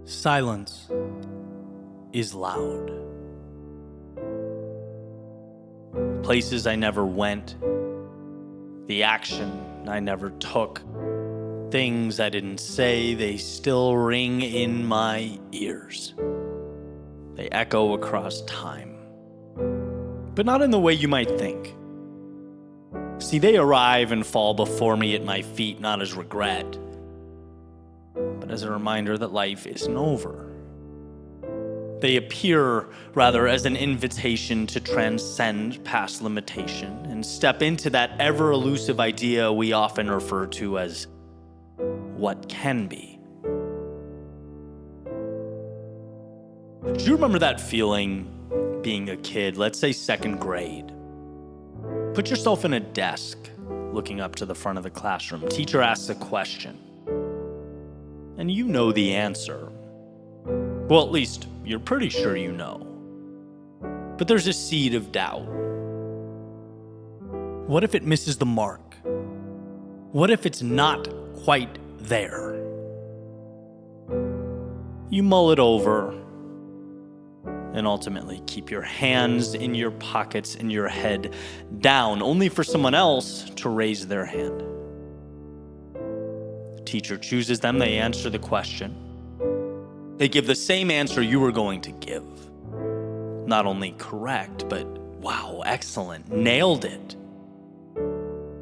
Silence is loud. Places I never went, the action I never took, things I didn't say, they still ring in my ears. They echo across time, but not in the way you might think. See, they arrive and fall before me at my feet, not as regret, but as a reminder that life isn't over. They appear, rather, as an invitation to transcend past limitation and step into that ever-elusive idea we often refer to as what can be. Do you remember that feeling being a kid, let's say second grade? Put yourself in a desk, looking up to the front of the classroom. Teacher asks a question, and you know the answer. Well, at least you're pretty sure you know. But there's a seed of doubt. What if it misses the mark? What if it's not quite there? You mull it over and ultimately keep your hands in your pockets and your head down, only for someone else to raise their hand. The teacher chooses them, they answer the question. They give the same answer you were going to give. Not only correct, but wow, excellent, nailed it.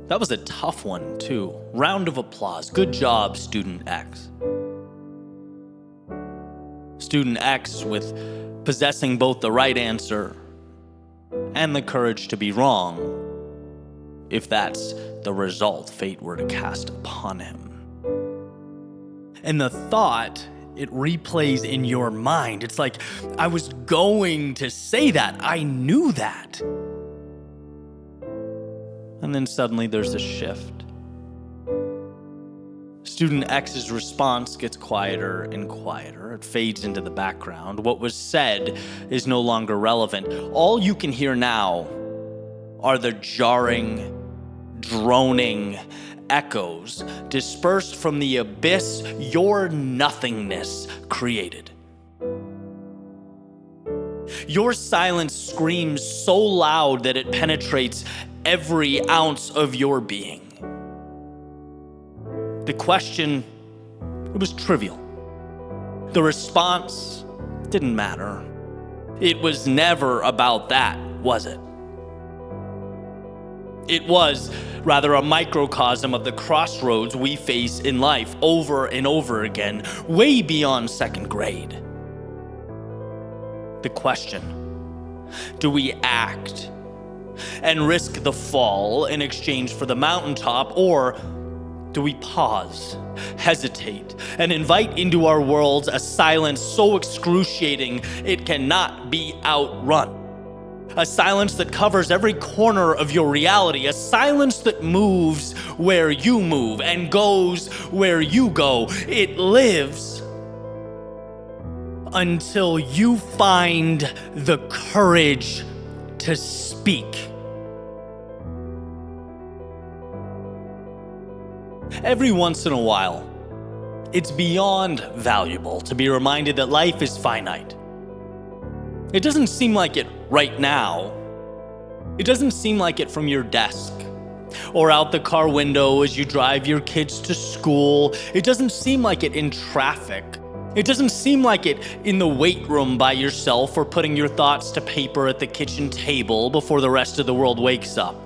That was a tough one, too. Round of applause. Good job, Student X. Student X, with possessing both the right answer and the courage to be wrong, if that's the result fate were to cast upon him. And the thought, it replays in your mind. It's like, I was going to say that. I knew that. And then suddenly there's a shift. Student X's response gets quieter and quieter. It fades into the background. What was said is no longer relevant. All you can hear now are the jarring, droning echoes dispersed from the abyss your nothingness created. Your silence screams so loud that it penetrates every ounce of your being. The question, it was trivial. The response didn't matter. It was never about that, was it? It was, rather, a microcosm of the crossroads we face in life over and over again, way beyond second grade. The question, do we act and risk the fall in exchange for the mountaintop, or do we pause, hesitate, and invite into our worlds a silence so excruciating it cannot be outrun? A silence that covers every corner of your reality. A silence that moves where you move and goes where you go. It lives until you find the courage to speak. Every once in a while, it's beyond valuable to be reminded that life is finite. It doesn't seem like it right now. It doesn't seem like it from your desk or out the car window as you drive your kids to school. It doesn't seem like it in traffic. It doesn't seem like it in the weight room by yourself or putting your thoughts to paper at the kitchen table before the rest of the world wakes up.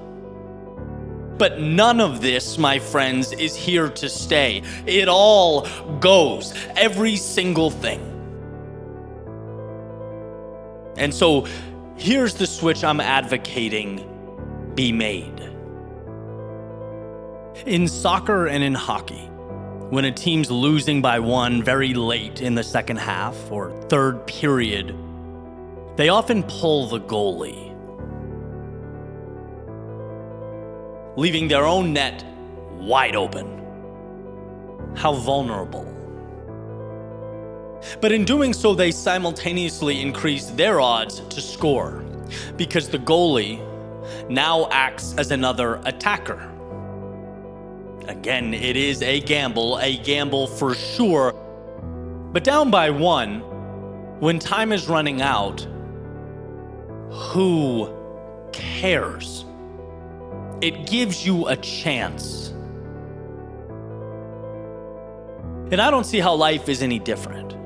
But none of this, my friends, is here to stay. It all goes, every single thing. And so here's the switch I'm advocating be made. In soccer and in hockey, when a team's losing by one very late in the second half or third period, they often pull the goalie, leaving their own net wide open. How vulnerable. But in doing so, they simultaneously increase their odds to score, because the goalie now acts as another attacker. Again, it is a gamble for sure, But down by one, when time is running out, who cares? It gives you a chance. And I don't see how life is any different.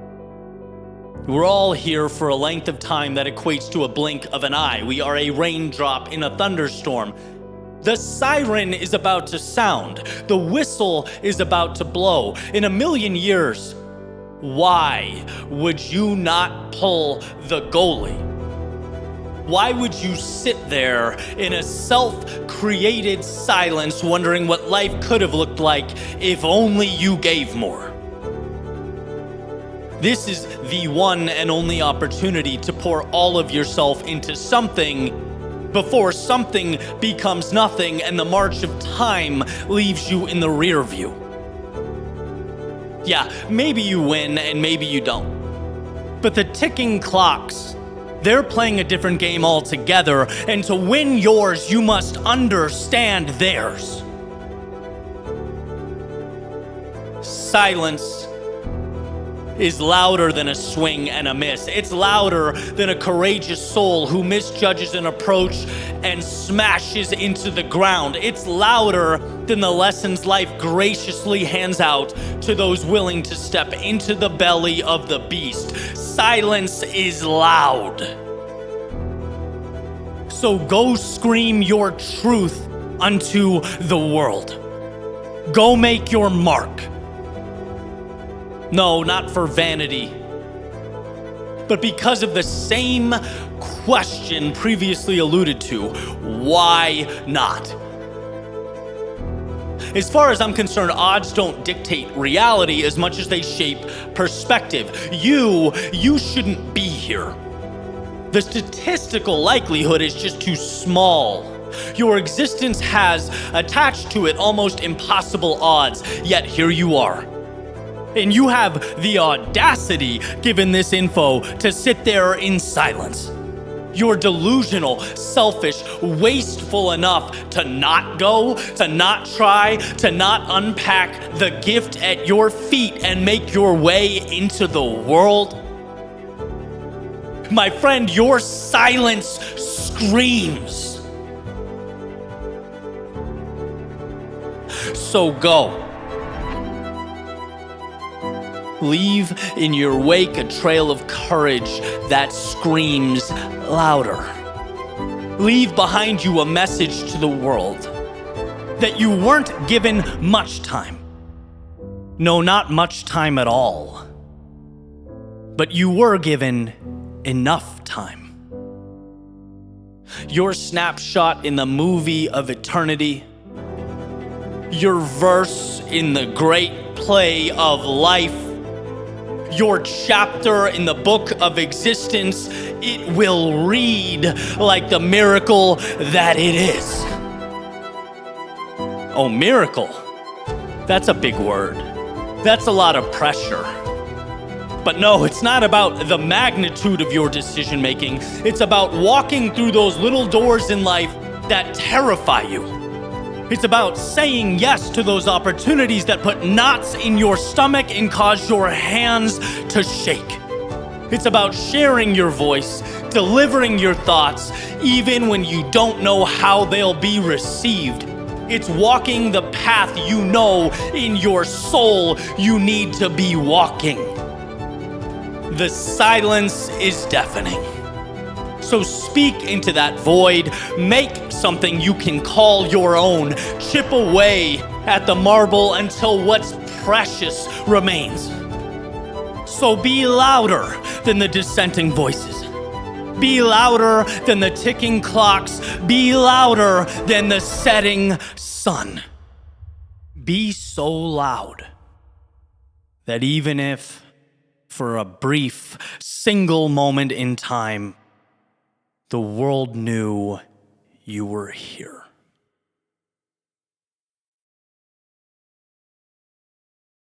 We're all here for a length of time that equates to a blink of an eye. We are a raindrop in a thunderstorm. The siren is about to sound. The whistle is about to blow. In a million years, why would you not pull the goalie? Why would you sit there in a self-created silence wondering what life could have looked like if only you gave more? This is the one and only opportunity to pour all of yourself into something before something becomes nothing and the march of time leaves you in the rear view. Yeah, maybe you win and maybe you don't. But the ticking clocks, they're playing a different game altogether, and to win yours, you must understand theirs. Silence is louder than a swing and a miss. It's louder than a courageous soul who misjudges an approach and smashes into the ground. It's louder than the lessons life graciously hands out to those willing to step into the belly of the beast. Silence is loud. So go scream your truth unto the world. Go make your mark. No, not for vanity, but because of the same question previously alluded to. Why not? As far as I'm concerned, odds don't dictate reality as much as they shape perspective. You shouldn't be here. The statistical likelihood is just too small. Your existence has attached to it almost impossible odds, yet here you are. And you have the audacity, given this info, to sit there in silence. You're delusional, selfish, wasteful enough to not go, to not try, to not unpack the gift at your feet and make your way into the world. My friend, your silence screams. So go. Leave in your wake a trail of courage that screams louder. Leave behind you a message to the world that you weren't given much time. No, not much time at all. But you were given enough time. Your snapshot in the movie of eternity, your verse in the great play of life, your chapter in the book of existence, it will read like the miracle that it is. Oh, miracle. That's a big word. That's a lot of pressure. But no, it's not about the magnitude of your decision making. It's about walking through those little doors in life that terrify you. It's about saying yes to those opportunities that put knots in your stomach and cause your hands to shake. It's about sharing your voice, delivering your thoughts, even when you don't know how they'll be received. It's walking the path you know in your soul you need to be walking. The silence is deafening. So speak into that void, make something you can call your own, chip away at the marble until what's precious remains. So be louder than the dissenting voices. Be louder than the ticking clocks. Be louder than the setting sun. Be so loud that even if for a brief, single moment in time, the world knew you were here.